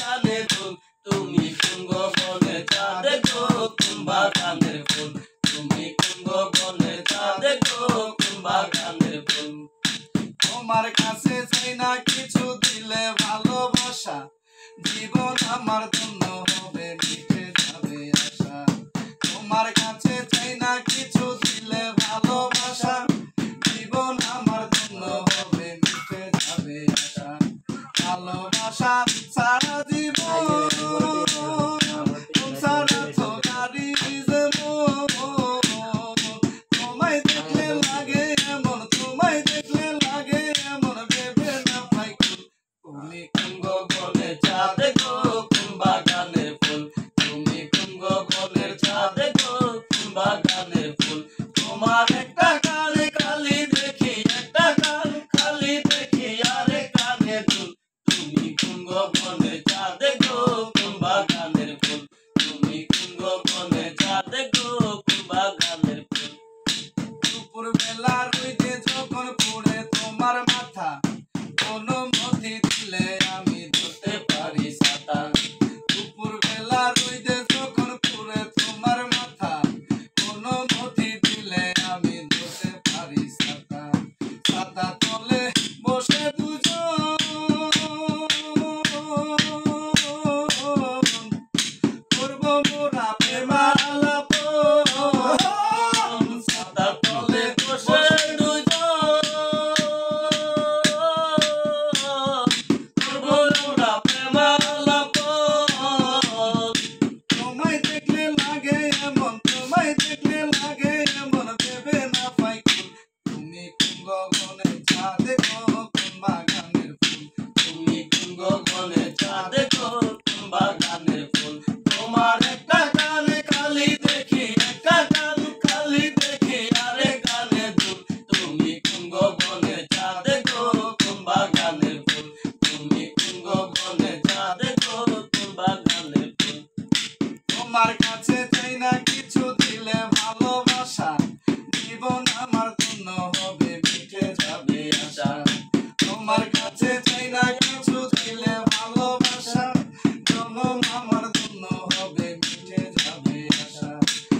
কানের ফুল তুমি কোন গগনে চাঁদ গো কোন বাগানের ফুল তুমি কোন গগনে চাঁদ গো কোন বাগানের ফুল তোমার কাছে চাই না কিছু দিলে ভালোবাসা জীবন আমার জন্য হবে মিটে যাবে আশা তোমার কাছে চাই না কিছু দিলে ভালোবাসা জীবন আমার জন্য হবে মিটে যাবে আশা ভালোবাসা সারা জীবন সারা তো গাড়ি তোমায় দেখলে লাগে এমন তোমায় দেখলে লাগে এমন ভেবে না পাই তুমি কোন গগনে চাঁদ গো কোন বাগানের ফুল তুমি কোন গগনের চাঁদ গো কোন বাগানের ফুল তোমার একটা কানে খালি দেখি একটা কান খালি দেখি আরে কানে দুল তুমি কোন গগনে চাঁদ গো কোন বাগানের ফুল তুমি কোন গগনে চাঁদ গো কোন বাগানের ফুল দুপুর বেলা রইতে যখন পড়ে তোমার মাথা কোনো মতি দিলে আমি ধরতে পারি ছাতা দুপুর বেলা রইতে যখন পড়ে তোমার মাথা কোনো মতি দিলে আমি ধরতে পারি ছাতা ছাতা তলে বসে দুজন করব মোরা প্রেমালাপ ছাতা তলে বসে দুজন করব মোরা প্রেমালাপ তোমায় দেখলে লাগে এমন তোমায় দেখলে লাগে এমন ভেবে না পাই তুমি কোন গগনে চাঁদ গো কোন বাগানের ফুল তুমি কোন গগনে চাঁদ গো কোন বাগানের